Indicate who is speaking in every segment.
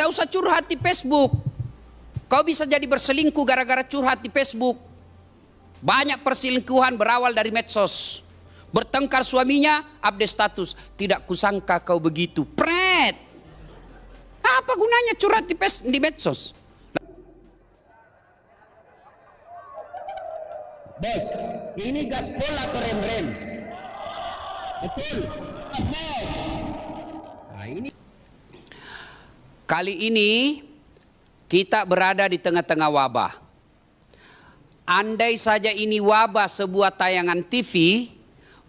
Speaker 1: Tidak usah curhat di Facebook. Kau bisa jadi berselingkuh gara-gara curhat di Facebook. Banyak perselingkuhan berawal dari medsos. Bertengkar suaminya, update status. Tidak kusangka kau begitu. Pret. Apa gunanya curhat di medsos?
Speaker 2: Bos, ini gaspol atau rem-rem? Betul. Nah, ini.
Speaker 1: Kali ini kita berada di tengah-tengah wabah. Andai saja ini wabah sebuah tayangan TV,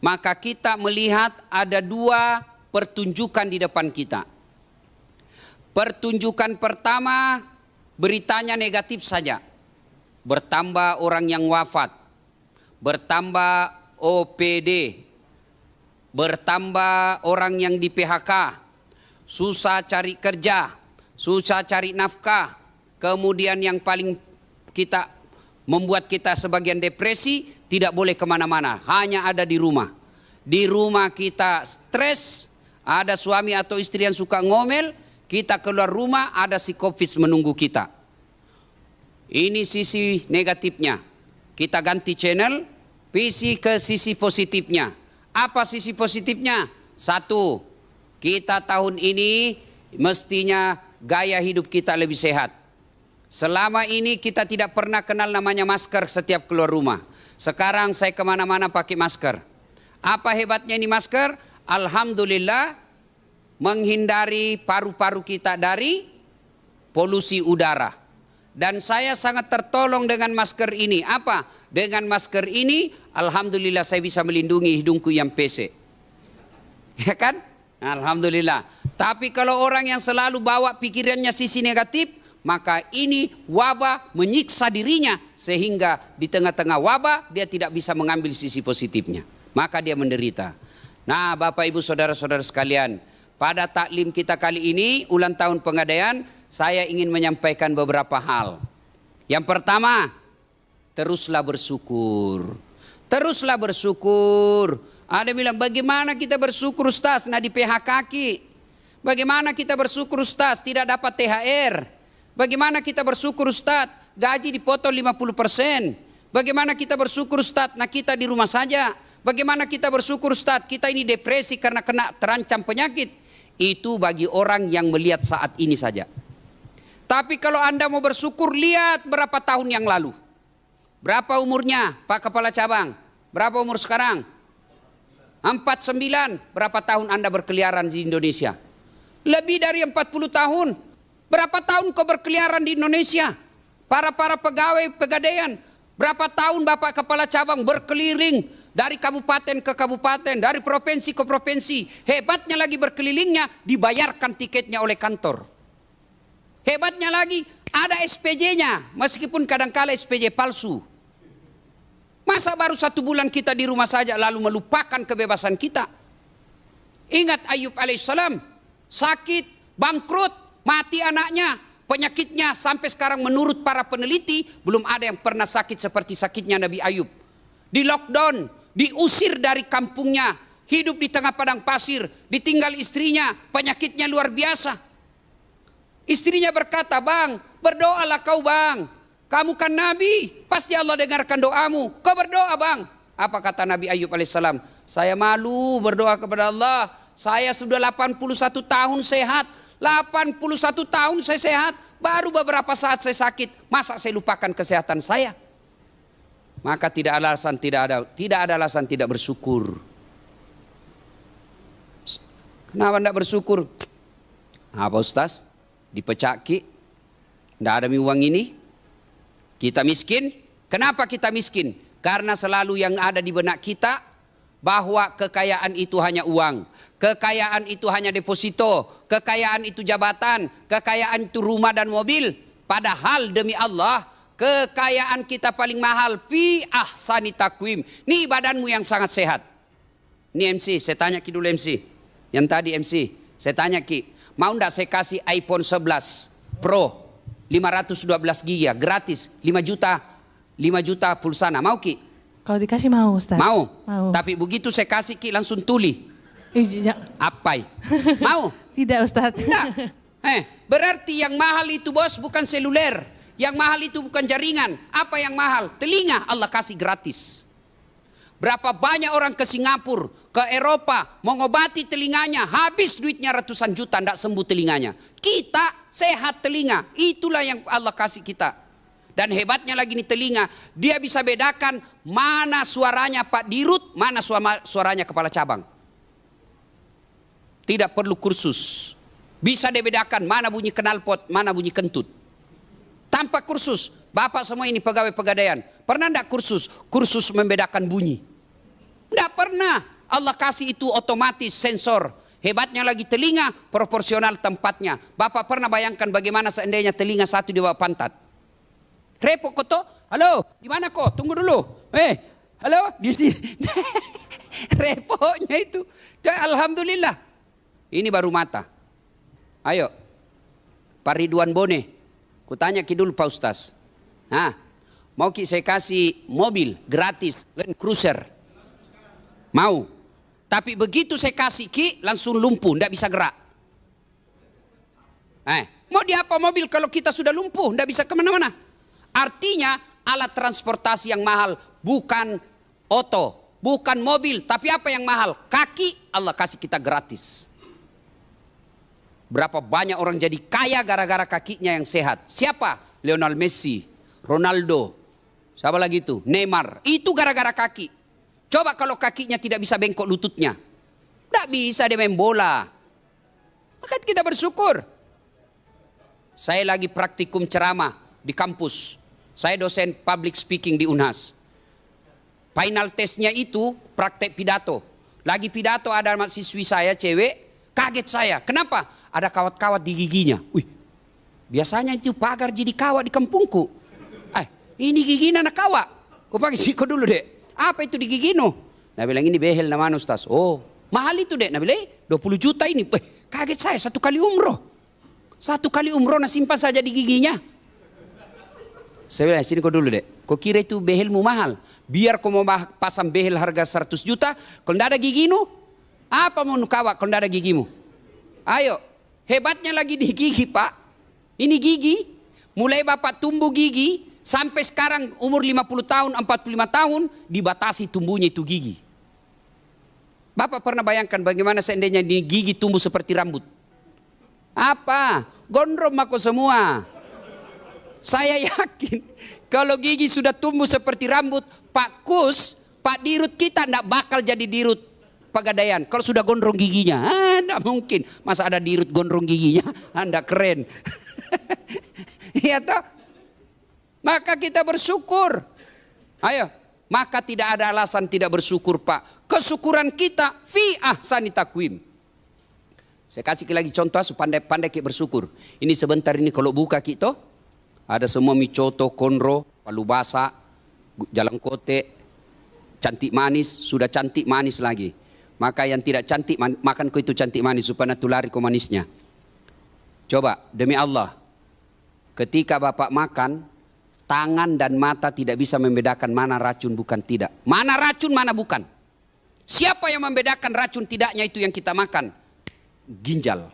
Speaker 1: maka kita melihat ada dua pertunjukan di depan kita. Pertunjukan pertama beritanya negatif saja. Bertambah orang yang wafat, bertambah OPD, bertambah orang yang di PHK, susah cari kerja, susah cari nafkah. Kemudian yang paling membuat kita sebagian depresi, tidak boleh kemana-mana, hanya ada di rumah. Di rumah kita stres, ada suami atau istri yang suka ngomel, kita keluar rumah ada si COVID menunggu kita. Ini sisi negatifnya. Kita ganti channel, ke sisi positifnya. Apa sisi positifnya? Satu, kita tahun ini mestinya gaya hidup kita lebih sehat. Selama ini kita tidak pernah kenal namanya masker setiap keluar rumah. Sekarang saya kemana-mana pakai masker. Apa hebatnya ini masker? Alhamdulillah menghindari paru-paru kita dari polusi udara. Dan saya sangat tertolong dengan masker ini. Apa? Dengan masker ini alhamdulillah saya bisa melindungi hidungku yang pesek. Ya kan? Alhamdulillah. Tapi kalau orang yang selalu bawa pikirannya sisi negatif, maka ini wabah menyiksa dirinya sehingga di tengah-tengah wabah dia tidak bisa mengambil sisi positifnya. Maka dia menderita. Nah, Bapak Ibu Saudara-saudara sekalian, pada taklim kita kali ini ulang tahun Pegadaian, saya ingin menyampaikan beberapa hal. Yang pertama, teruslah bersyukur. Teruslah bersyukur. Ada bilang, bagaimana kita bersyukur Ustaz? Nah di PHK kaki. Bagaimana kita bersyukur Ustaz? Tidak dapat THR. Bagaimana kita bersyukur Ustaz? Gaji dipotong 50%. Bagaimana kita bersyukur Ustaz? Nah kita di rumah saja. Bagaimana kita bersyukur Ustaz? Kita ini depresi karena terancam penyakit. Itu bagi orang yang melihat saat ini saja. Tapi kalau Anda mau bersyukur, lihat berapa tahun yang lalu. Berapa umurnya Pak Kepala Cabang? Berapa umur sekarang? 49. Berapa tahun Anda berkeliaran di Indonesia? Lebih dari 40 tahun. Berapa tahun kau berkeliaran di Indonesia? Para pegawai Pegadaian. Berapa tahun Bapak Kepala Cabang berkeliling dari kabupaten ke kabupaten, dari provinsi ke provinsi. Hebatnya lagi berkelilingnya dibayarkan tiketnya oleh kantor. Hebatnya lagi ada SPJ-nya, meskipun kadang-kala SPJ palsu. Masa baru 1 bulan kita di rumah saja lalu melupakan kebebasan kita? Ingat Ayub alaihissalam, sakit, bangkrut, mati anaknya, penyakitnya sampai sekarang menurut para peneliti belum ada yang pernah sakit seperti sakitnya Nabi Ayub. Di lockdown, diusir dari kampungnya, hidup di tengah padang pasir, ditinggal istrinya, penyakitnya luar biasa. Istrinya berkata, bang, berdoalah kau bang. Kamu kan Nabi, pasti Allah dengarkan doamu. Kau berdoa bang. Apa kata Nabi Ayub alaihissalam? Saya malu berdoa kepada Allah. Saya sudah 81 tahun sehat. 81 tahun saya sehat. Baru beberapa saat saya sakit. Masa saya lupakan kesehatan saya? Maka tidak ada alasan tidak bersyukur. Kenapa tidak bersyukur? Apa Ustaz? Dipecaki, tidak ada uang ini, kita miskin. Kenapa kita miskin? Karena selalu yang ada di benak kita bahwa kekayaan itu hanya uang, kekayaan itu hanya deposito, kekayaan itu jabatan, kekayaan itu rumah dan mobil. Padahal demi Allah, kekayaan kita paling mahal fi ahsani takwim. Nih badanmu yang sangat sehat. Nih MC, saya tanya Ki dulu MC. Yang tadi MC, saya tanya Ki. Mau enggak saya kasih iPhone 11 Pro 512 GB gratis 5 juta pulsana. Mau Ki?
Speaker 3: Kalau dikasih mau Ustaz.
Speaker 1: Mau?
Speaker 3: Mau.
Speaker 1: Tapi begitu saya kasih Ki langsung tuli.
Speaker 3: Iya.
Speaker 1: Apai? Mau?
Speaker 3: Tidak Ustaz.
Speaker 1: Enggak. Berarti yang mahal itu bos bukan seluler. Yang mahal itu bukan jaringan. Apa yang mahal? Telinga Allah kasih gratis. Berapa banyak orang ke Singapura, ke Eropa, mengobati telinganya, habis duitnya ratusan juta, tidak sembuh telinganya. Kita sehat telinga, itulah yang Allah kasih kita. Dan hebatnya lagi nih telinga, dia bisa bedakan mana suaranya Pak Dirut, mana suaranya kepala cabang. Tidak perlu kursus. Bisa dibedakan mana bunyi knalpot, mana bunyi kentut. Tanpa kursus. Bapak semua ini pegawai pegadaian. Pernah enggak kursus? Kursus membedakan bunyi. Enggak pernah. Allah kasih itu otomatis sensor. Hebatnya lagi telinga proporsional tempatnya. Bapak pernah bayangkan bagaimana seandainya telinga satu di bawah pantat? Repot kok toh? Halo, di mana kok? Tunggu dulu. Halo, di sini. Repotnya itu. Alhamdulillah. Ini baru mata. Ayo, Pak Ridwan Bone, kutanya ki dulu Pak Ustaz. Mau ki saya kasih mobil gratis, Land Cruiser. Mau. Tapi begitu saya kasih ki, langsung lumpuh, tidak bisa gerak. Mau di apa mobil kalau kita sudah lumpuh, tidak bisa kemana-mana. Artinya alat transportasi yang mahal bukan oto, bukan mobil, tapi apa yang mahal? Kaki Allah kasih kita gratis. Berapa banyak orang jadi kaya gara-gara kakinya yang sehat. Siapa? Lionel Messi, Ronaldo, siapa lagi itu? Neymar. Itu gara-gara kaki. Coba kalau kakinya tidak bisa bengkok lututnya. Tidak bisa dia main bola. Maka kita bersyukur. Saya lagi praktikum ceramah di kampus. Saya dosen public speaking di Unhas. Final testnya itu praktek pidato. Lagi pidato ada mahasiswi saya cewek. Kaget saya. Kenapa? Ada kawat-kawat di giginya. Wih, biasanya itu pagar jadi kawat di kampungku. Ini giginya anak kawat. Kau pakai siko dulu dek. Apa itu di giginu? Nah bilang ini behel namanya Ustaz. Oh, mahal itu dek. Nah bilang 20 juta ini. Kaget saya 1 kali umroh. 1 kali umroh nah simpan saja di giginya. Saya bilang sini kau dulu dek. Kau kira itu behelmu mahal? Biar kau mau pasang behel harga 100 juta. Kalau tidak ada giginu, apa mau kawat kalau tidak ada gigimu? Ayo, hebatnya lagi di gigi Pak. Ini gigi, mulai Bapak tumbuh gigi, sampai sekarang umur 50 tahun, 45 tahun, dibatasi tumbuhnya itu gigi. Bapak pernah bayangkan bagaimana seandainya ini gigi tumbuh seperti rambut? Apa? Gondrong aku semua. Saya yakin kalau gigi sudah tumbuh seperti rambut, Pak Kus, Pak Dirut kita tidak bakal jadi Dirut Pegadaian. Kalau sudah gondrong giginya, tidak mungkin. Masa ada Dirut gondrong giginya? Anda keren. Iya toh? Maka kita bersyukur. Ayo, maka tidak ada alasan tidak bersyukur Pak. Kesyukuran kita fi ahsani taqwim. Saya kasih lagi contoh supaya pandai-pandai kita bersyukur. Ini sebentar ini kalau buka kita, ada semua micoto, konro, palu basa, jalan kote, cantik manis, sudah cantik manis lagi. Maka yang tidak cantik makan kau itu cantik manis supaya tulari kau manisnya. Coba demi Allah, ketika Bapak makan, tangan dan mata tidak bisa membedakan mana racun bukan tidak. Mana racun mana bukan. Siapa yang membedakan racun tidaknya itu yang kita makan? Ginjal.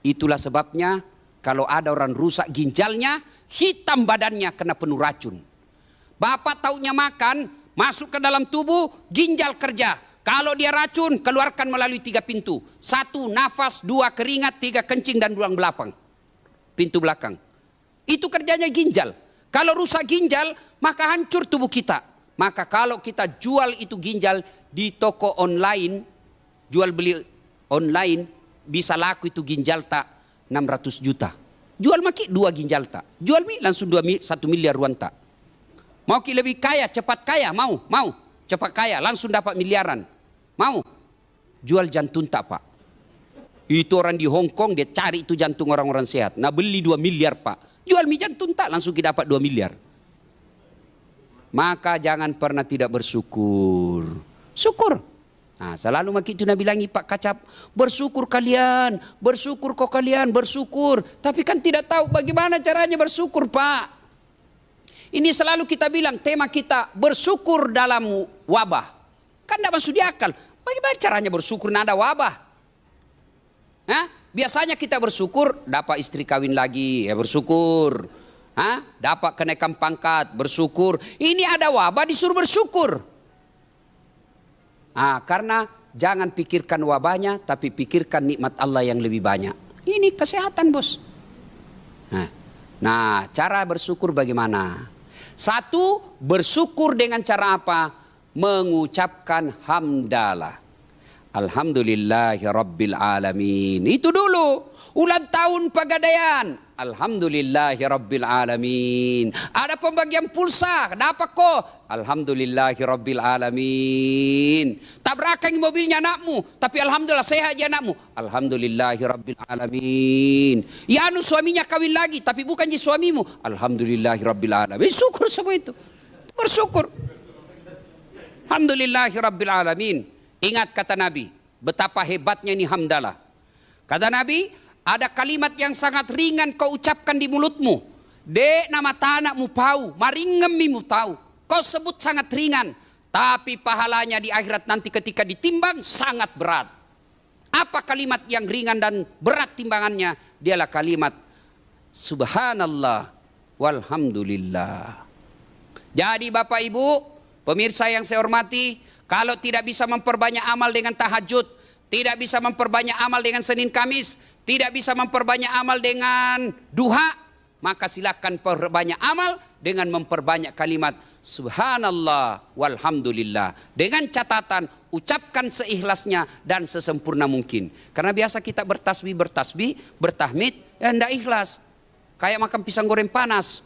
Speaker 1: Itulah sebabnya kalau ada orang rusak ginjalnya, hitam badannya kena penuh racun. Bapak taunya makan, masuk ke dalam tubuh, ginjal kerja. Kalau dia racun, keluarkan melalui 3 pintu. 1 nafas, 2 keringat, 3 kencing dan 2 belakang. Pintu belakang. Itu kerjanya ginjal. Kalau rusak ginjal, maka hancur tubuh kita. Maka kalau kita jual itu ginjal di toko online, jual beli online, bisa laku itu ginjal tak 600 juta. Jual maki 2 ginjal tak. Jual mi langsung 1 miliar ruan tak. Mau ki lebih kaya, cepat kaya, mau. Cepat kaya, langsung dapat miliaran. Mau. Jual jantung tak Pak. Itu orang di Hong Kong dia cari itu jantung orang-orang sehat. Nah beli 2 miliar Pak. Jual mi jantung tak langsung kita dapat 2 miliar. Maka jangan pernah tidak bersyukur. Syukur. Nah, selalu maki itu Nabi bilangi Pak Kacap, bersyukur kalian, bersyukur kok kalian, bersyukur. Tapi kan tidak tahu bagaimana caranya bersyukur Pak. Ini selalu kita bilang tema kita bersyukur dalam wabah. Kan tidak masuk di akal. Bagaimana caranya bersyukur nada wabah? Biasanya kita bersyukur dapat istri kawin lagi, ya bersyukur. Dapat kenaikan pangkat, bersyukur. Ini ada wabah disuruh bersyukur. Karena jangan pikirkan wabahnya, tapi pikirkan nikmat Allah yang lebih banyak. Ini kesehatan, bos. Nah, cara bersyukur bagaimana? Satu, bersyukur dengan cara apa? Mengucapkan hamdalah. Alhamdulillahi Rabbil Alamin. Itu dulu. Ulang tahun Pegadaian. Alhamdulillahi Rabbil Alamin. Ada pembagian pulsa. Dapat kok. Alhamdulillahi Rabbil Alamin. Tabrakan mobilnya anakmu. Tapi Alhamdulillah sehat aja anakmu. Alhamdulillahi Rabbil Alamin. Ya suaminya kawin lagi. Tapi bukan je suamimu. Alhamdulillahi Rabbil Alamin. Syukur semua itu. Bersyukur. Alhamdulillahi Rabbil Alamin. Ingat kata Nabi, betapa hebatnya ini hamdalah. Kata Nabi, ada kalimat yang sangat ringan kau ucapkan di mulutmu. Dek nama tanakmu pau, maringemimu tahu. Kau sebut sangat ringan, tapi pahalanya di akhirat nanti ketika ditimbang sangat berat. Apa kalimat yang ringan dan berat timbangannya? Dialah kalimat Subhanallah walhamdulillah. Jadi Bapak Ibu, pemirsa yang saya hormati, kalau tidak bisa memperbanyak amal dengan tahajud, tidak bisa memperbanyak amal dengan Senin Kamis, tidak bisa memperbanyak amal dengan duha, maka silakan perbanyak amal dengan memperbanyak kalimat Subhanallah walhamdulillah. Dengan catatan ucapkan seikhlasnya dan sesempurna mungkin. Karena biasa kita bertasbih, bertahmid, ya tidak ikhlas. Kayak makan pisang goreng panas.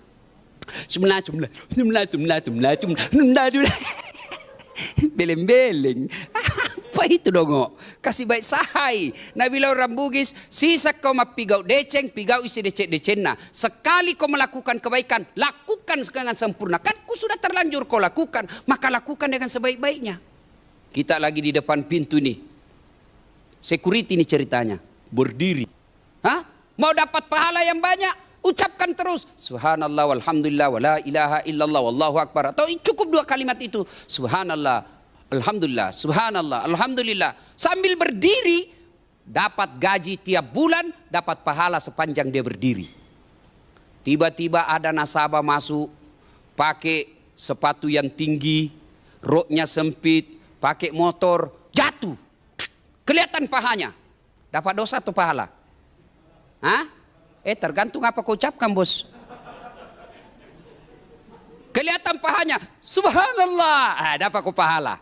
Speaker 1: Beleng-beleng. Apa itu dong? Kasih baik sahai. Nabi orang Bugis, sisa kau mapigau deceng, pigau isi decena. Sekali kau melakukan kebaikan, lakukan dengan sempurna. Kan ku sudah terlanjur kau lakukan, maka lakukan dengan sebaik-baiknya. Kita lagi di depan pintu nih. Security nih ceritanya. Berdiri. Mau dapat pahala yang banyak? Ucapkan terus Subhanallah walhamdulillah wala ilaha illallah wallahu akbar. Atau cukup 2 kalimat itu. Subhanallah, alhamdulillah, subhanallah, alhamdulillah. Sambil berdiri dapat gaji tiap bulan, dapat pahala sepanjang dia berdiri. Tiba-tiba ada nasabah masuk pakai sepatu yang tinggi, roknya sempit, pakai motor, jatuh. Kelihatan pahanya. Dapat dosa atau pahala? Tergantung apa kau ucapkan, bos. Kelihatan pahanya, subhanallah, dapat kau pahala.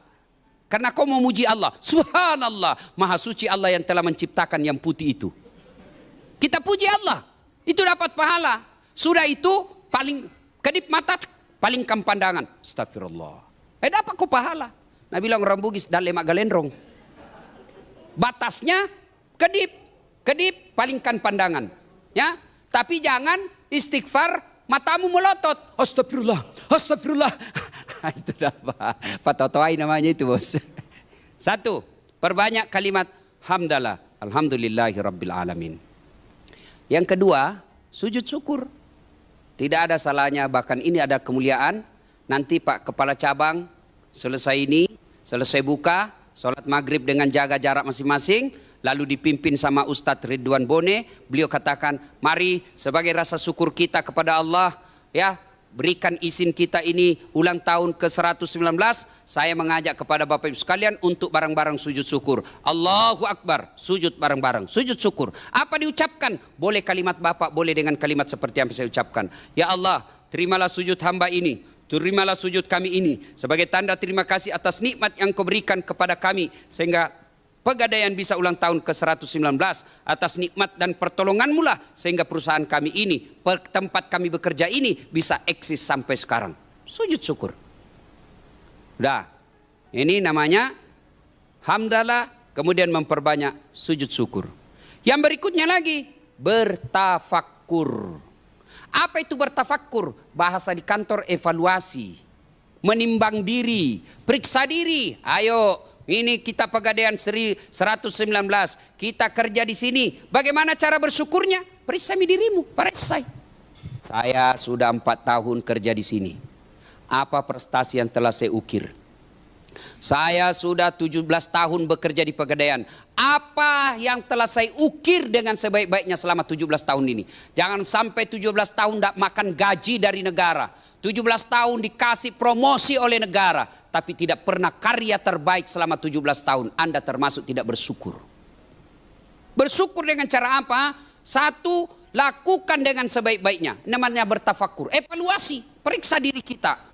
Speaker 1: Karena kau memuji Allah, subhanallah, maha suci Allah yang telah menciptakan yang putih itu. Kita puji Allah, itu dapat pahala. Sudah itu paling kedip mata, palingkan pandangan, astagfirullah. Dapat kau pahala. Nabi bilang orang Bugis dan lemak galendrong. Batasnya kedip, palingkan pandangan. Ya, tapi jangan istighfar matamu melotot. Astagfirullah, astagfirullah. Itu apa? Totoai namanya itu, bos. 1, perbanyak kalimat hamdalah, alhamdulillahi Rabbil Alamin. Yang kedua, sujud syukur. Tidak ada salahnya, bahkan ini ada kemuliaan. Nanti Pak Kepala Cabang selesai buka, sholat maghrib dengan jaga jarak masing-masing. Lalu dipimpin sama Ustadz Ridwan Bone. Beliau katakan, mari sebagai rasa syukur kita kepada Allah, ya, berikan izin kita ini ulang tahun ke-119. Saya mengajak kepada Bapak Ibu sekalian untuk bareng-bareng sujud syukur. Allahu Akbar, sujud bareng-bareng, sujud syukur. Apa diucapkan? Boleh kalimat Bapak, boleh dengan kalimat seperti yang saya ucapkan. Ya Allah, terimalah sujud hamba ini. Terimalah sujud kami ini sebagai tanda terima kasih atas nikmat yang kau berikan kepada kami, sehingga Pegadaian bisa ulang tahun ke-119 atas nikmat dan pertolonganmu lah, sehingga perusahaan kami ini, tempat kami bekerja ini bisa eksis sampai sekarang. Sujud syukur. Udah, ini namanya hamdalah, kemudian memperbanyak sujud syukur. Yang berikutnya lagi, bertafakkur. Apa itu bertafakkur? Bahasa di kantor evaluasi, menimbang diri, periksa diri. Ayo, ini kita Pegadaian 119, kita kerja di sini. Bagaimana cara bersyukurnya? Periksa dirimu, periksa. Saya sudah 4 tahun kerja di sini. Apa prestasi yang telah saya ukir? Saya sudah 17 tahun bekerja di Pegadaian. Apa yang telah saya ukir dengan sebaik-baiknya selama 17 tahun ini? Jangan sampai 17 tahun tidak makan gaji dari negara. 17 tahun dikasih promosi oleh negara. Tapi tidak pernah karya terbaik selama 17 tahun. Anda termasuk tidak bersyukur. Bersyukur dengan cara apa? Satu, lakukan dengan sebaik-baiknya. Namanya bertafakur. Evaluasi, periksa diri kita.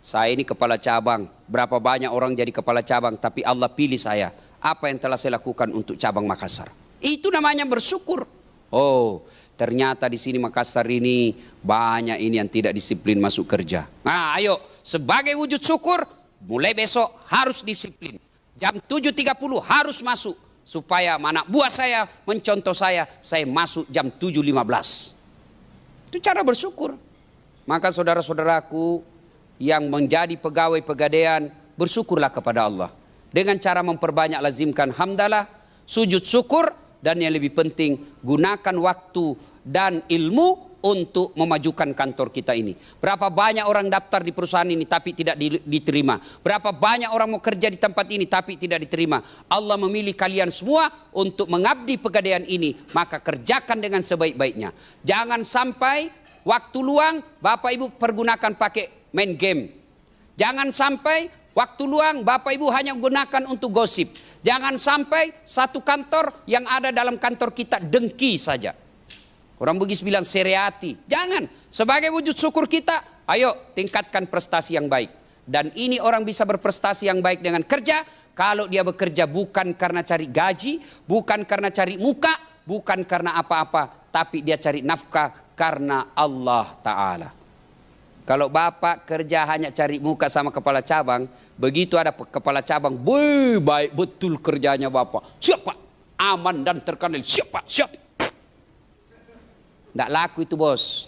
Speaker 1: Saya ini kepala cabang, berapa banyak orang jadi kepala cabang, tapi Allah pilih saya. Apa yang telah saya lakukan untuk cabang Makassar? Itu namanya bersyukur. Oh, ternyata di sini Makassar ini banyak ini yang tidak disiplin masuk kerja. Nah, ayo, sebagai wujud syukur, mulai besok harus disiplin. Jam 7.30 harus masuk. Supaya anak buah saya mencontoh saya masuk jam 7.15. Itu cara bersyukur. Maka saudara-saudaraku, yang menjadi pegawai Pegadaian, bersyukurlah kepada Allah dengan cara memperbanyak lazimkan hamdalah, sujud syukur, dan yang lebih penting gunakan waktu dan ilmu untuk memajukan kantor kita ini. Berapa banyak orang daftar di perusahaan ini tapi tidak diterima. Berapa banyak orang mau kerja di tempat ini tapi tidak diterima. Allah memilih kalian semua untuk mengabdi Pegadaian ini, maka kerjakan dengan sebaik-baiknya. Jangan sampai waktu luang Bapak Ibu pergunakan pakai main game. Jangan sampai waktu luang Bapak Ibu hanya gunakan untuk gosip. Jangan sampai satu kantor yang ada dalam kantor kita dengki saja. Orang Bugis bilang seriati. Jangan. Sebagai wujud syukur kita, ayo tingkatkan prestasi yang baik. Dan ini orang bisa berprestasi yang baik dengan kerja kalau dia bekerja bukan karena cari gaji, bukan karena cari muka, bukan karena apa-apa, tapi dia cari nafkah karena Allah Ta'ala. Kalau Bapak kerja hanya cari muka sama kepala cabang, begitu ada kepala cabang, baik betul kerjanya Bapak. Siap Pak, aman dan terkenal. Siap Pak, siap. Tidak laku itu bos.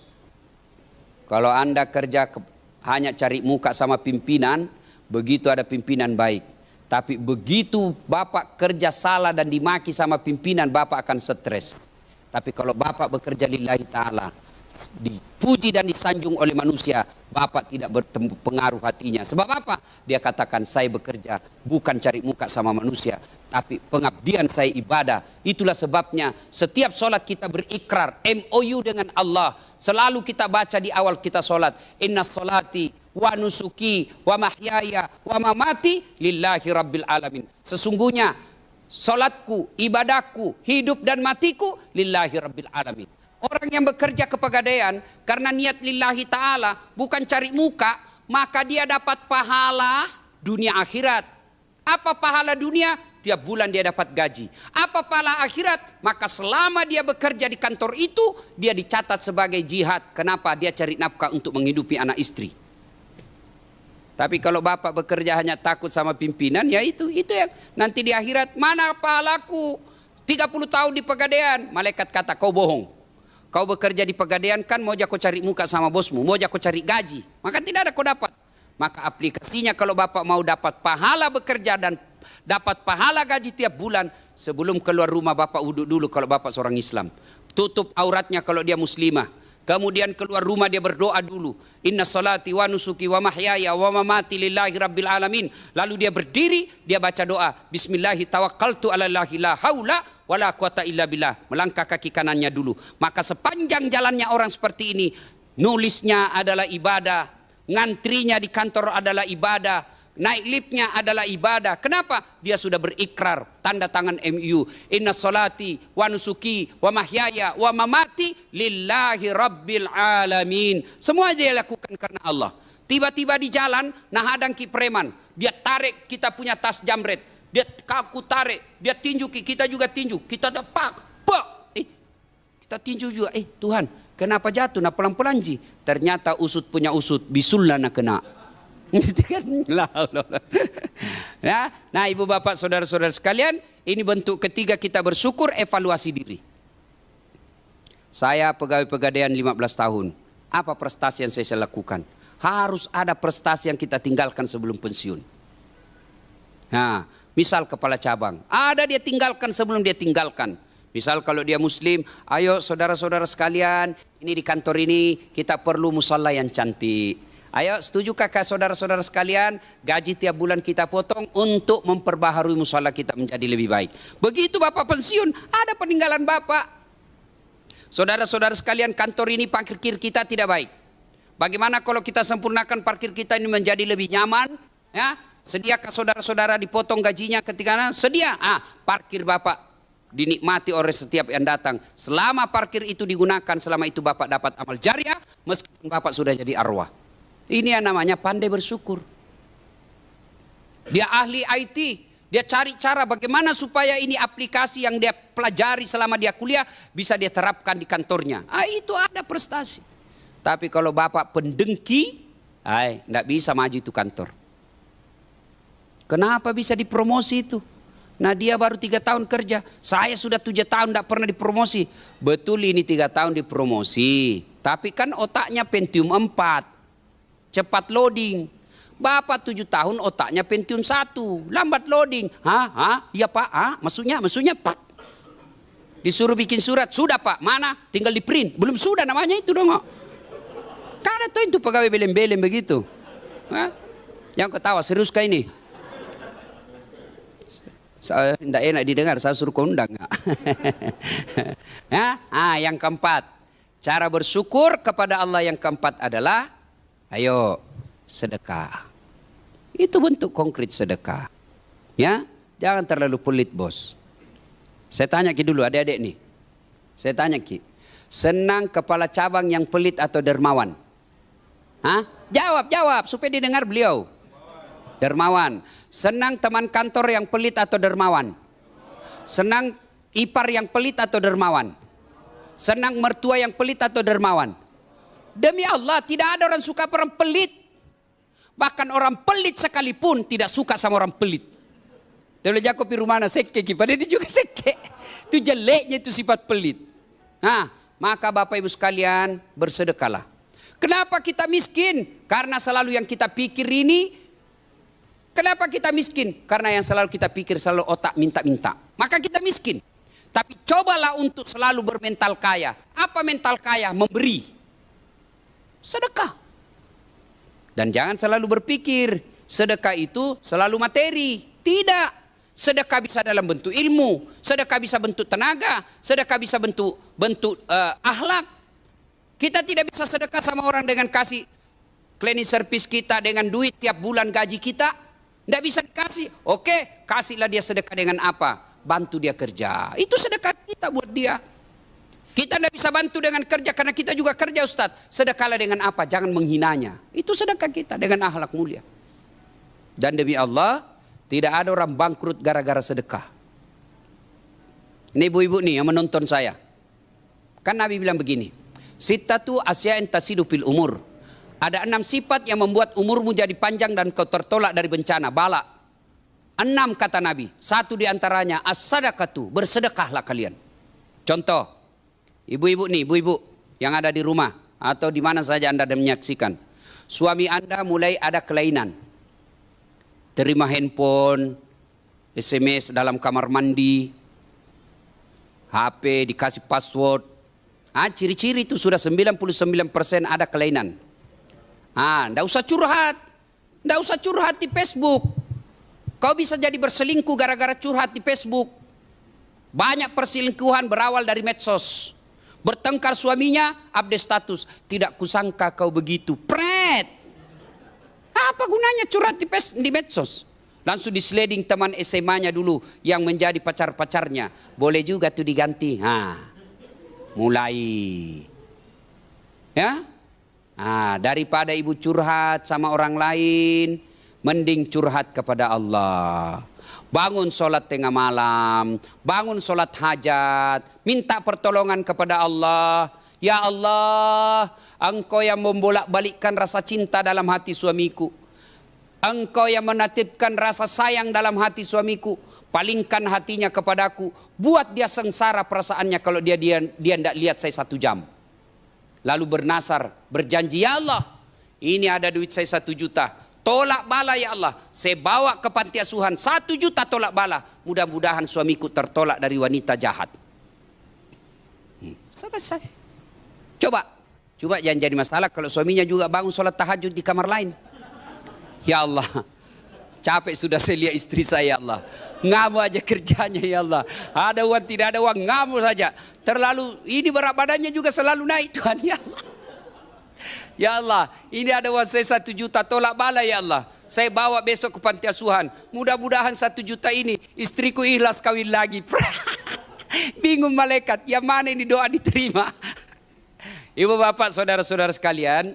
Speaker 1: Kalau Anda kerja hanya cari muka sama pimpinan, begitu ada pimpinan baik. Tapi begitu Bapak kerja salah dan dimaki sama pimpinan, Bapak akan stres. Tapi kalau Bapak bekerja lillahi ta'ala, dipuji dan disanjung oleh manusia, Bapak tidak berpengaruh hatinya. Sebab apa? Dia katakan saya bekerja bukan cari muka sama manusia, tapi pengabdian saya ibadah. Itulah sebabnya setiap sholat kita berikrar MOU dengan Allah. Selalu kita baca di awal kita sholat, inna sholati wa nusuki wa mahyaya wa mamati lillahi rabbil alamin. Sesungguhnya sholatku, ibadahku, hidup dan matiku lillahi rabbil alamin. Orang yang bekerja ke Pegadaian karena niat lillahi ta'ala, bukan cari muka, maka dia dapat pahala dunia akhirat. Apa pahala dunia? Tiap bulan dia dapat gaji. Apa pahala akhirat? Maka selama dia bekerja di kantor itu, dia dicatat sebagai jihad. Kenapa? Dia cari nafkah untuk menghidupi anak istri. Tapi kalau Bapak bekerja hanya takut sama pimpinan, ya itu yang nanti di akhirat, mana pahalaku? 30 tahun di Pegadaian, malaikat kata kau bohong. Kau bekerja di Pegadaian kan mau kau cari muka sama bosmu, mau kau cari gaji, maka tidak ada kau dapat. Maka aplikasinya kalau Bapak mau dapat pahala bekerja dan dapat pahala gaji tiap bulan, sebelum keluar rumah Bapak wudhu dulu kalau Bapak seorang Islam. Tutup auratnya kalau dia muslimah. Kemudian keluar rumah dia berdoa dulu. Inna salati wa nusuki wa mahyaya wa mamati lillahi rabbil alamin. Lalu dia berdiri, dia baca doa. Bismillahi tawakkaltu ala Allahi la haula wa la quwata illa billah. Melangkah kaki kanannya dulu. Maka sepanjang jalannya orang seperti ini, nulisnya adalah ibadah, ngantrinya di kantor adalah ibadah, naik liftnya adalah ibadah. Kenapa? Dia sudah berikrar, tanda tangan MU. Inna salati wa nusuki wa mahyaya wa mamati lillahi rabbil alamin. Semua dia lakukan karena Allah. Tiba-tiba di jalan, nahadang ki preman. Dia tarik kita punya tas jamret. Dia kaku tarik. Dia tinju kita juga tinju. Kita dapat. Kita tinju juga. Tuhan, kenapa jatuh? Nah pelan-pelan ji. Ternyata usut punya usut. Bisulah nak kena. Ya, nah ibu bapak saudara-saudara sekalian, ini bentuk ketiga kita bersyukur, evaluasi diri. Saya pegawai Pegadaian 15 tahun. Apa prestasi yang saya lakukan? Harus ada prestasi yang kita tinggalkan sebelum pensiun. Nah, misal kepala cabang, ada dia tinggalkan sebelum dia tinggalkan. Misal kalau dia muslim, ayo saudara-saudara sekalian, ini di kantor ini kita perlu musalla yang cantik. Ayo, setujukah saudara-saudara sekalian, gaji tiap bulan kita potong untuk memperbaharui musola kita menjadi lebih baik. Begitu Bapak pensiun, ada peninggalan Bapak. Saudara-saudara sekalian, kantor ini parkir kita tidak baik. Bagaimana kalau kita sempurnakan parkir kita ini menjadi lebih nyaman? Ya, sediakah saudara-saudara dipotong gajinya ketika sedia? Parkir Bapak dinikmati oleh setiap yang datang. Selama parkir itu digunakan, selama itu Bapak dapat amal jariah, meskipun Bapak sudah jadi arwah. Ini yang namanya pandai bersyukur. Dia ahli IT, dia cari cara bagaimana supaya ini aplikasi yang dia pelajari selama dia kuliah bisa dia terapkan di kantornya. Itu ada prestasi. Tapi kalau Bapak pendengki, tidak bisa maju itu kantor. Kenapa bisa dipromosi itu? Nah, dia baru 3 tahun kerja, saya sudah 7 tahun tidak pernah dipromosi. Betul, ini 3 tahun dipromosi, tapi kan otaknya Pentium 4. Cepat loading. Bapak 7 tahun otaknya Pentium 1, lambat loading. Iya Pak, maksudnya Pak. Disuruh bikin surat, sudah Pak, mana? Tinggal di print, belum sudah namanya itu dong. Karena itu pegawai belem-belem begitu. Yang ketawa, serius kah ini? Tidak enak didengar, saya suruh kondang. Yang keempat, cara bersyukur kepada Allah yang keempat adalah ayo sedekah. Itu bentuk konkret sedekah. Ya, jangan terlalu pelit bos. Saya tanya Ki dulu adik-adik nih. Saya tanya Ki, senang kepala cabang yang pelit atau dermawan? Jawab supaya didengar beliau. Dermawan. Senang teman kantor yang pelit atau dermawan? Senang ipar yang pelit atau dermawan? Senang mertua yang pelit atau dermawan? Demi Allah, tidak ada orang suka orang pelit. Bahkan orang pelit sekalipun tidak suka sama orang pelit. Dia bilang, Jakob Pirumana seke, padahal dia juga seke. Itu jeleknya itu sifat pelit. Maka Bapak Ibu sekalian, bersedekahlah. Kenapa kita miskin? Karena selalu yang kita pikir ini, kenapa kita miskin? Karena yang selalu kita pikir selalu otak minta-minta. Maka kita miskin. Tapi cobalah untuk selalu bermental kaya. Apa mental kaya? Memberi. Sedekah. Dan jangan selalu berpikir sedekah itu selalu materi. Tidak. Sedekah bisa dalam bentuk ilmu, sedekah bisa bentuk tenaga, sedekah bisa bentuk akhlak. Kita tidak bisa sedekah sama orang dengan kasih cleaning service kita dengan duit tiap bulan gaji kita. Tidak bisa dikasih. Oke, kasihlah dia sedekah dengan apa? Bantu dia kerja. Itu sedekah kita buat dia. Kita tidak bisa bantu dengan kerja karena kita juga kerja Ustadz. Sedekahlah dengan apa? Jangan menghinanya. Itu sedekah kita dengan akhlak mulia. Dan demi Allah, tidak ada orang bangkrut gara-gara sedekah. Ini ibu-ibu nih yang menonton saya. Kan Nabi bilang begini. Sittatu asya'in tasidu fil umur. Ada 6 sifat yang membuat umurmu jadi panjang dan kau tertolak dari bencana, bala. 6 kata Nabi. 1 diantaranya as-sadaqatu, bersedekahlah kalian. Contoh. Ibu-ibu nih, ibu-ibu yang ada di rumah atau di mana saja Anda menyaksikan. Suami Anda mulai ada kelainan. Terima handphone, SMS dalam kamar mandi, HP dikasih password. Ciri-ciri itu sudah 99% ada kelainan. Nggak usah curhat. Nggak usah curhat di Facebook. Kau bisa jadi berselingkuh gara-gara curhat di Facebook. Banyak perselingkuhan berawal dari medsos. Bertengkar suaminya, update status. Tidak kusangka kau begitu. Pret. Apa gunanya curhat di medsos? Langsung disleding teman SMA-nya dulu yang menjadi pacar-pacarnya. Boleh juga tuh diganti. Mulai. Ya. Daripada ibu curhat sama orang lain, mending curhat kepada Allah. Bangun sholat tengah malam, bangun sholat hajat, minta pertolongan kepada Allah. Ya Allah, Engkau yang membolak-balikkan rasa cinta dalam hati suamiku. Engkau yang menatipkan rasa sayang dalam hati suamiku. Palingkan hatinya kepadaku. Buat dia sengsara perasaannya kalau dia tidak lihat saya 1 jam. Lalu bernasar, berjanji, ya Allah, ini ada duit saya 1 juta. Tolak bala ya Allah, saya bawa ke panti asuhan 1 juta tolak bala. Mudah-mudahan suamiku tertolak dari wanita jahat. Selesai. Coba, Coba jangan jadi masalah kalau suaminya juga bangun sholat tahajud di kamar lain. Ya Allah, capek sudah saya lihat istri saya, ya Allah. Ngamu aja kerjanya, ya Allah. Ada uang tidak ada uang, ngamu saja. Terlalu, ini berat badannya juga selalu naik Tuhan, ya Allah. Ya Allah, ini ada uang saya 1 juta, tolak bala ya Allah. Saya bawa besok ke panti asuhan. Mudah-mudahan 1 juta ini istriku ikhlas kawin lagi. Bingung malaikat, yang mana ini doa diterima? Ibu bapak saudara-saudara sekalian,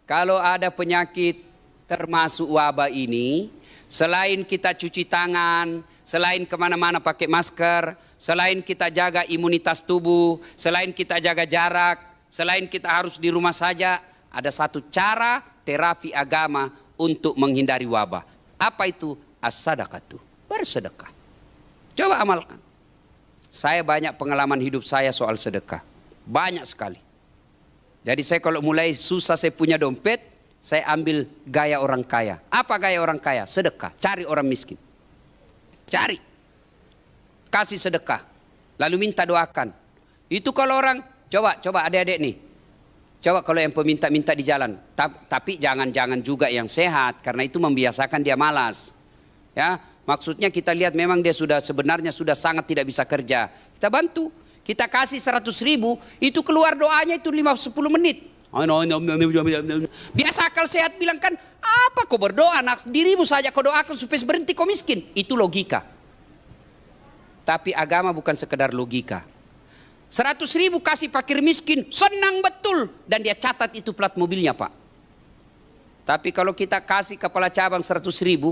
Speaker 1: kalau ada penyakit termasuk wabah ini, selain kita cuci tangan, selain kemana-mana pakai masker, selain kita jaga imunitas tubuh, selain kita jaga jarak, selain kita harus di rumah saja, ada satu cara terapi agama untuk menghindari wabah. Apa itu? As-sadaqatu, bersedekah. Coba amalkan. Saya banyak pengalaman hidup saya soal sedekah. Banyak sekali. Jadi saya kalau mulai susah saya punya dompet, saya ambil gaya orang kaya. Apa gaya orang kaya? Sedekah. Cari orang miskin. Cari. Kasih sedekah. Lalu minta doakan. Itu kalau orang, coba adik-adik nih. Coba kalau yang peminta-minta di jalan. Tapi jangan juga yang sehat. Karena itu membiasakan dia malas. Ya, maksudnya kita lihat memang dia sebenarnya sudah sangat tidak bisa kerja. Kita bantu. Kita kasih 100.000, itu keluar doanya itu 5-10 menit. Biasa akal sehat bilang kan, apa kau berdoa, anak dirimu saja kau doakan supaya berhenti kau miskin. Itu logika. Tapi agama bukan sekedar logika. 100.000 kasih fakir miskin, senang betul. Dan dia catat itu plat mobilnya Pak. Tapi kalau kita kasih kepala cabang 100.000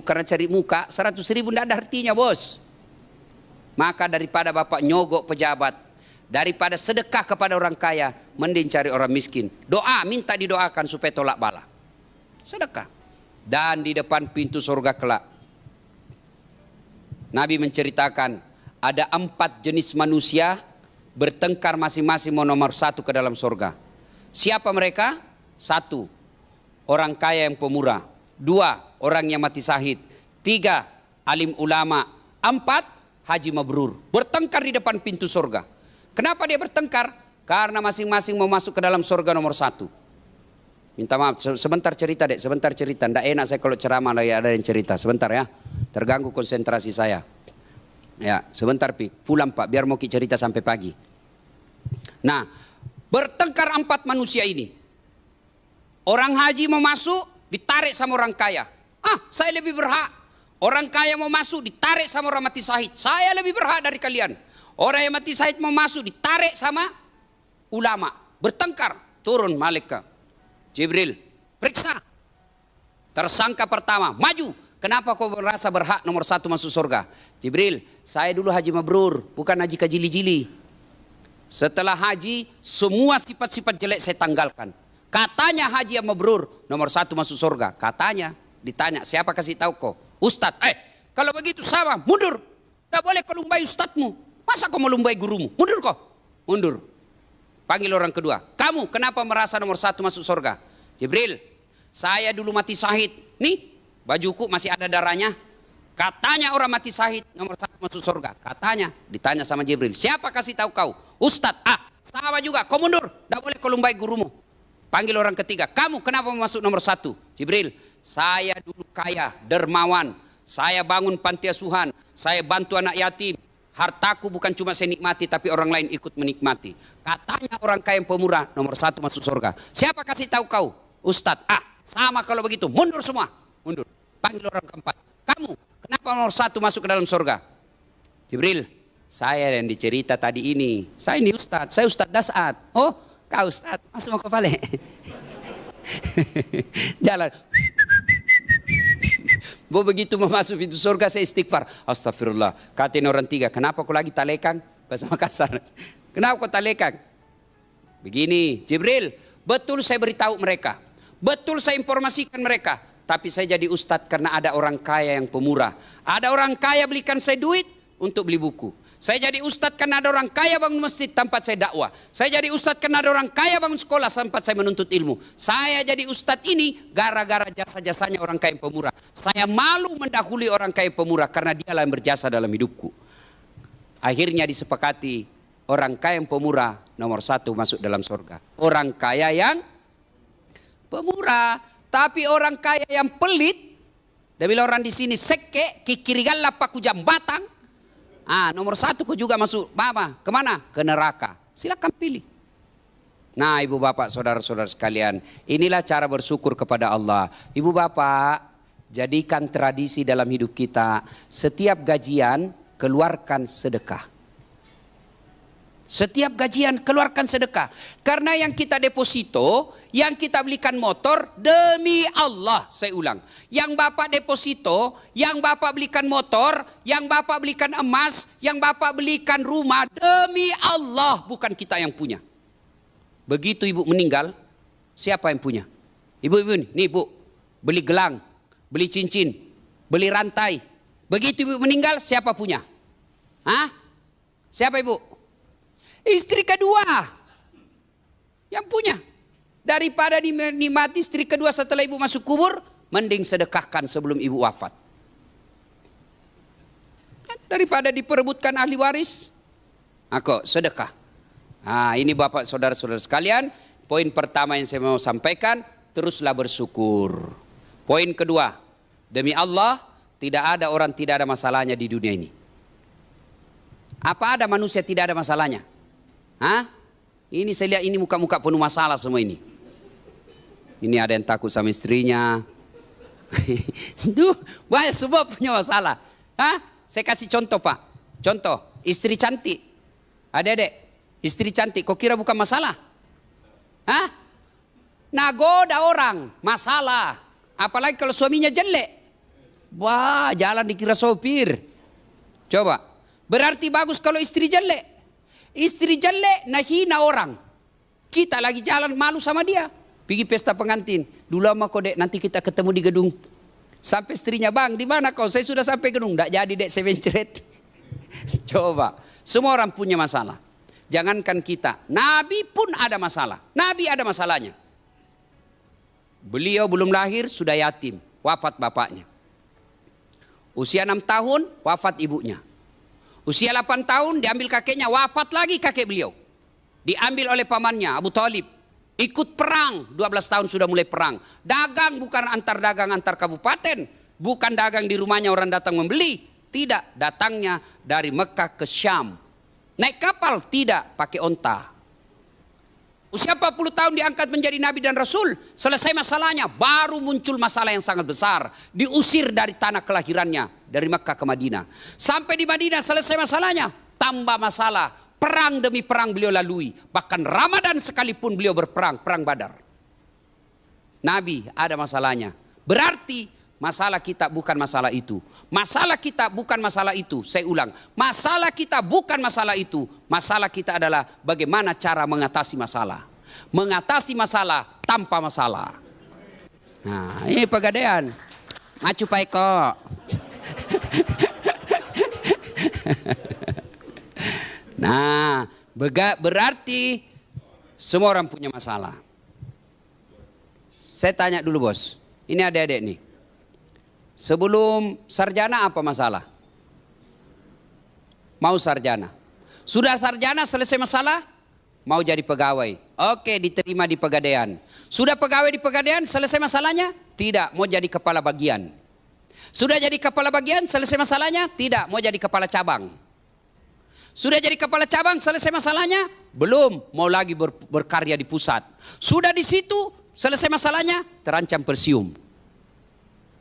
Speaker 1: karena cari muka, 100.000 tidak ada artinya bos. Maka daripada Bapak nyogok pejabat, daripada sedekah kepada orang kaya, mending cari orang miskin. Doa, minta didoakan supaya tolak bala. Sedekah. Dan di depan pintu surga kelak, Nabi menceritakan ada 4 jenis manusia bertengkar masing-masing mau nomor 1 ke dalam surga. Siapa mereka? 1, orang kaya yang pemurah. 2, orang yang mati syahid. 3, alim ulama. 4, haji mabrur. Bertengkar di depan pintu surga. Kenapa dia bertengkar? Karena masing-masing mau masuk ke dalam surga nomor 1. Minta maaf, sebentar cerita dek, sebentar cerita. Nggak enak saya kalau ceramah lagi ada yang cerita. Sebentar ya, terganggu konsentrasi saya. Ya, sebentar Pi, pulang Pak, biar mau cerita sampai pagi. Nah, bertengkar 4 manusia ini. Orang haji mau masuk, ditarik sama orang kaya. Saya lebih berhak. Orang kaya mau masuk, ditarik sama orang mati syahid. Saya lebih berhak dari kalian. Orang yang mati syahid mau masuk ditarik sama ulama. Bertengkar. Turun malaikat Jibril. Periksa. Tersangka pertama. Maju. Kenapa kau merasa berhak nomor 1 masuk surga? Jibril. Saya dulu haji mabrur. Bukan haji kajili-jili. Setelah haji. Semua sifat-sifat jelek saya tanggalkan. Katanya haji yang mabrur. Nomor 1 masuk surga. Katanya. Ditanya. Siapa kasih tahu kau? Ustadz. Kalau begitu sama. Mundur. Tidak boleh kau lumbai ustadzmu. Masa kau melumbai gurumu? Mundur kau. Mundur. Panggil orang kedua. Kamu kenapa merasa nomor 1 masuk surga? Jibril. Saya dulu mati syahid. Nih. Bajuku masih ada darahnya. Katanya orang mati syahid nomor 1 masuk surga. Katanya. Ditanya sama Jibril. Siapa kasih tahu kau? Ustadz. Sama juga. Kau mundur. Tidak boleh kau lumbai gurumu. Panggil orang ketiga. Kamu kenapa masuk nomor 1? Jibril. Saya dulu kaya. Dermawan. Saya bangun panti asuhan. Saya bantu anak yatim. Hartaku bukan cuma saya nikmati, tapi orang lain ikut menikmati. Katanya orang kaya yang pemurah, nomor 1 masuk surga. Siapa kasih tahu kau? Ustadz. Sama kalau begitu. Mundur semua. Mundur. Panggil orang keempat. Kamu, kenapa nomor 1 masuk ke dalam surga? Jibril. Saya yang dicerita tadi ini. Saya ini Ustadz. Saya Ustadz Dasat. Oh, kau Ustadz. Masuk mau kepala. Jalan. Begitu mau masuk pintu surga saya istighfar. Astagfirullah. Katain orang 3. Kenapa kau lagi talekang? Bahasa Makassar. Kenapa kau talekang? Begini. Jibril. Betul saya beritahu mereka. Betul saya informasikan mereka. Tapi saya jadi ustadz karena ada orang kaya yang pemurah. Ada orang kaya belikan saya duit untuk beli buku. Saya jadi ustadz karena ada orang kaya bangun masjid tempat saya dakwah. Saya jadi ustadz karena ada orang kaya bangun sekolah tempat saya menuntut ilmu. Saya jadi ustadz ini gara-gara jasa-jasanya orang kaya pemurah. Saya malu mendahului orang kaya pemurah karena dialah yang berjasa dalam hidupku. Akhirnya disepakati orang kaya yang pemurah nomor 1 masuk dalam surga. Orang kaya yang pemurah. Tapi orang kaya yang pelit, dia bilang orang di sini seke, kikirigan lapak kujam batang. Nomor 1 kau juga masuk. Mama, kemana? Ke neraka. Silakan pilih. Nah, ibu bapak, saudara-saudara sekalian, inilah cara bersyukur kepada Allah. Ibu bapak, jadikan tradisi dalam hidup kita, setiap gajian keluarkan sedekah. Setiap gajian keluarkan sedekah. Karena yang kita deposito, yang kita belikan motor, demi Allah, saya ulang. Yang bapak deposito, yang bapak belikan motor, yang bapak belikan emas, yang bapak belikan rumah, demi Allah, bukan kita yang punya. Begitu ibu meninggal, siapa yang punya? Ibu-ibu nih ibu, beli gelang, beli cincin, beli rantai. Begitu ibu meninggal, siapa punya? Siapa ibu? Istri kedua yang punya. Daripada dinikmati istri kedua setelah ibu masuk kubur, mending sedekahkan sebelum ibu wafat. Daripada diperebutkan ahli waris, kok sedekah. Ini bapak saudara-saudara sekalian, poin pertama yang saya mau sampaikan, teruslah bersyukur. Poin kedua, demi Allah, tidak ada orang tidak ada masalahnya di dunia ini. Apa ada manusia tidak ada masalahnya? Ini saya lihat ini muka-muka penuh masalah semua ini. Ini ada yang takut sama istrinya. Banyak semua punya masalah. Saya kasih contoh Pak. Contoh, istri cantik. Adik-adik, istri cantik, kok kira bukan masalah? Nagoda orang, masalah. Apalagi kalau suaminya jelek. Wah, jalan dikira sopir. Coba, berarti bagus kalau istri jelek. Istri jelek, nahina orang. Kita lagi jalan malu sama dia. Pergi pesta pengantin. Dulu sama kau dek, nanti kita ketemu di gedung. Sampai istrinya, bang di mana kau? Saya sudah sampai gedung. Nggak jadi dek, saya mencret. Coba, semua orang punya masalah. Jangankan kita, Nabi pun ada masalah. Nabi ada masalahnya. Beliau belum lahir sudah yatim, wafat bapaknya. Usia 6 tahun, wafat ibunya. Usia 8 tahun diambil kakeknya, wafat lagi kakek beliau. Diambil oleh pamannya Abu Thalib. Ikut perang, 12 tahun sudah mulai perang. Dagang bukan dagang antar kabupaten. Bukan dagang di rumahnya orang datang membeli. Tidak, datangnya dari Mekah ke Syam. Naik kapal, tidak, pakai onta. Usia 40 tahun diangkat menjadi Nabi dan Rasul. Selesai masalahnya, baru muncul masalah yang sangat besar. Diusir dari tanah kelahirannya, dari Mekah ke Madinah. Sampai di Madinah selesai masalahnya, tambah masalah. Perang demi perang beliau lalui. Bahkan Ramadan sekalipun beliau berperang, perang Badar. Nabi ada masalahnya. Berarti masalah kita bukan masalah itu. Masalah kita bukan masalah itu. Saya ulang, masalah kita bukan masalah itu. Masalah kita adalah bagaimana cara mengatasi masalah. Mengatasi masalah tanpa masalah. Nah, ini Pegadaian. Maju Pak Eko. Nah, berarti semua orang punya masalah. Saya tanya dulu bos. Ini adik-adik nih. Sebelum sarjana apa masalah? Mau sarjana. Sudah sarjana selesai masalah? Mau jadi pegawai. Oke, diterima di Pegadaian. Sudah pegawai di Pegadaian selesai masalahnya? Tidak, mau jadi kepala bagian. Sudah jadi kepala bagian selesai masalahnya? Tidak, mau jadi kepala cabang. Sudah jadi kepala cabang selesai masalahnya? Belum, mau lagi berkarya di pusat. Sudah di situ selesai masalahnya? Terancam pensiun.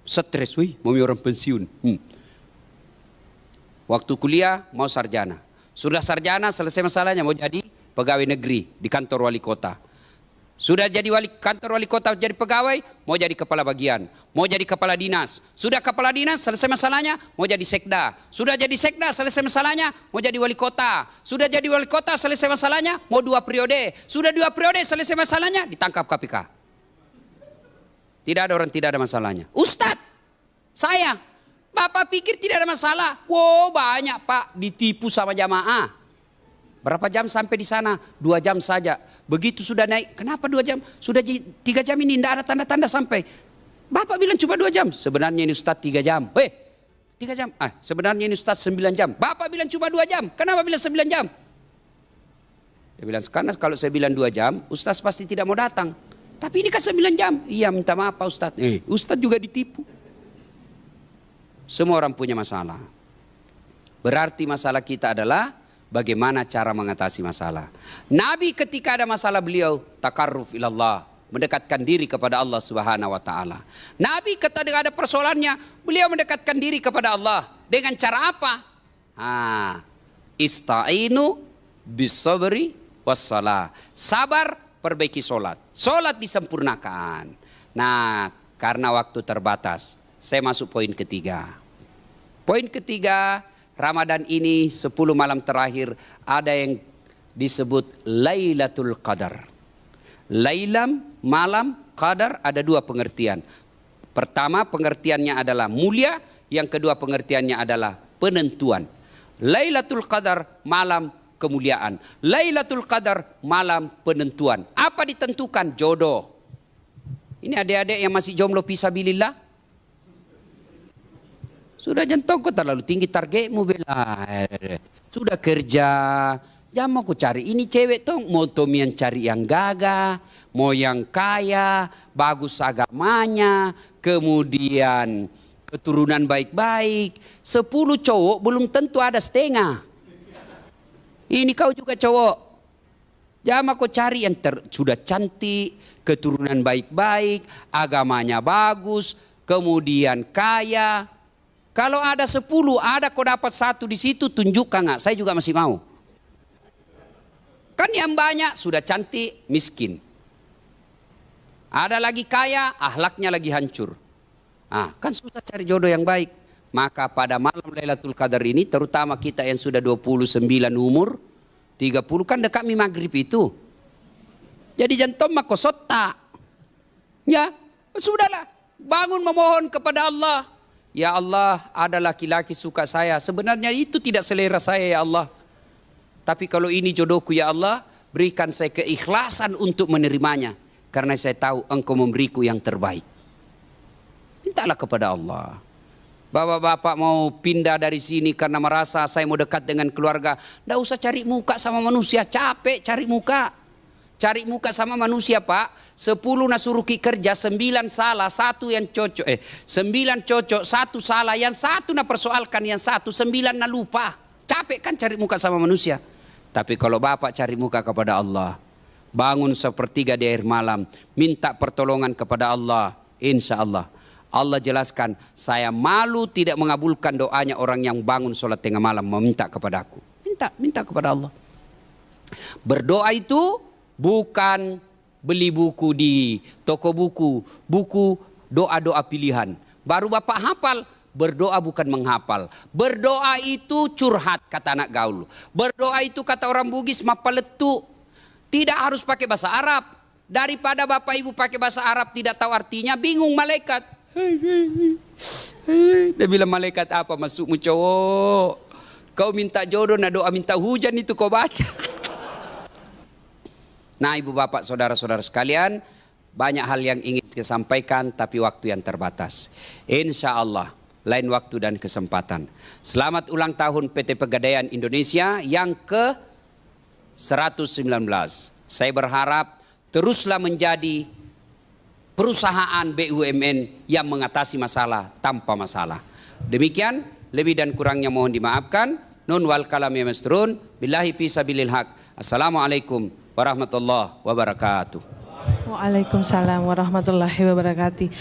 Speaker 1: Stres, mau orang pensiun. Waktu kuliah mau sarjana. Sudah sarjana selesai masalahnya mau jadi pegawai negeri di kantor wali kota. Sudah jadi kantor wali kota jadi pegawai, mau jadi kepala bagian, mau jadi kepala dinas. Sudah kepala dinas selesai masalahnya, mau jadi sekda. Sudah jadi sekda selesai masalahnya, mau jadi wali kota. Sudah jadi wali kota selesai masalahnya, mau 2 periode. Sudah 2 periode selesai masalahnya, ditangkap KPK. Tidak ada orang tidak ada masalahnya. Ustadz, saya, Bapak pikir tidak ada masalah? Wow, banyak Pak, ditipu sama jamaah. Berapa jam sampai di sana? 2 jam saja. Begitu sudah naik, kenapa 2 jam? Sudah 3 jam ini tidak ada tanda-tanda sampai. Bapak bilang cuma 2 jam. Sebenarnya ini Ustadz 3 jam. 3 jam. Sebenarnya ini Ustadz 9 jam. Bapak bilang cuma 2 jam. Kenapa bilang 9 jam? Dia bilang, karena kalau saya bilang 2 jam, Ustaz pasti tidak mau datang. Tapi ini kan 9 jam. Iya, minta maaf Pak Ustaz. Ustaz juga ditipu. Semua orang punya masalah. Berarti masalah kita adalah bagaimana cara mengatasi masalah. Nabi ketika ada masalah beliau takarruf ilallah, mendekatkan diri kepada Allah Subhanahu wa taala. Nabi ketika ada persoalannya, beliau mendekatkan diri kepada Allah dengan cara apa? Ista'inu bis-sabri was-shalah. Sabar, perbaiki solat. Solat disempurnakan. Nah, karena waktu terbatas, saya masuk poin ketiga. Poin ketiga, Ramadan ini 10 malam terakhir ada yang disebut Lailatul Qadar. Lailam, malam, qadar ada 2 pengertian. Pertama pengertiannya adalah mulia, yang kedua pengertiannya adalah penentuan. Lailatul Qadar malam kemuliaan. Lailatul Qadar malam penentuan. Apa ditentukan? Jodoh. Ini adik-adik yang masih jomblo fisabilillah. Sudah jangan kau terlalu tinggi targetmu bela. Sudah kerja, jangan aku cari ini cewek tuh mau yang cari yang gagah, mau yang kaya, bagus agamanya, kemudian keturunan baik-baik. 10 cowok belum tentu ada setengah. Ini kau juga cowok. Jangan aku cari yang sudah cantik, keturunan baik-baik, agamanya bagus, kemudian kaya. Kalau ada 10, ada kau dapat 1 di situ, tunjukkan nggak? Saya juga masih mau. Kan yang banyak sudah cantik, miskin. Ada lagi kaya, akhlaknya lagi hancur. Kan susah cari jodoh yang baik. Maka pada malam Lailatul Qadar ini, terutama kita yang sudah 29 umur, 30 kan dekat maghrib itu. Jadi jantung mah kosota. Ya, sudahlah. Bangun memohon kepada Allah. Ya Allah, ada laki-laki suka saya. Sebenarnya itu tidak selera saya ya Allah. Tapi kalau ini jodohku ya Allah, berikan saya keikhlasan untuk menerimanya. Karena saya tahu Engkau memberiku yang terbaik. Mintalah kepada Allah. Bapak-bapak mau pindah dari sini karena merasa saya mau dekat dengan keluarga. Tidak usah cari muka sama manusia, capek cari muka. Cari muka sama manusia Pak. 10 nasuruki kerja, 9 salah, 1 yang cocok. 9 cocok, 1 salah, yang 1 na persoalkan, yang 1, 9 na lupa. Capek kan cari muka sama manusia. Tapi kalau bapak cari muka kepada Allah, bangun sepertiga di akhir malam, minta pertolongan kepada Allah, insya Allah. Allah jelaskan, saya malu tidak mengabulkan doanya orang yang bangun sholat tengah malam meminta kepadaku. Minta kepada Allah. Berdoa itu bukan beli buku di toko buku, buku doa-doa pilihan. Baru bapak hafal, berdoa bukan menghafal. Berdoa itu curhat kata anak gaul. Berdoa itu kata orang Bugis mapaletu. Tidak harus pakai bahasa Arab. Daripada bapak ibu pakai bahasa Arab tidak tahu artinya, bingung malaikat. Dia bilang malaikat apa masukmu cowok? Kau minta jodoh, nah doa minta hujan itu kau baca. Nah ibu bapak saudara-saudara sekalian, banyak hal yang ingin kita sampaikan tapi waktu yang terbatas. Insya Allah lain waktu dan kesempatan. Selamat ulang tahun PT Pegadaian Indonesia yang ke 119. Saya berharap teruslah menjadi perusahaan BUMN yang mengatasi masalah tanpa masalah. Demikian, lebih dan kurangnya mohon dimaafkan. Nun wal kalam ya masrun. Billahi fi sabilil haq. Assalamualaikum warahmatullahi wabarakatuh.
Speaker 3: Waalaikumsalam warahmatullahi wabarakatuh.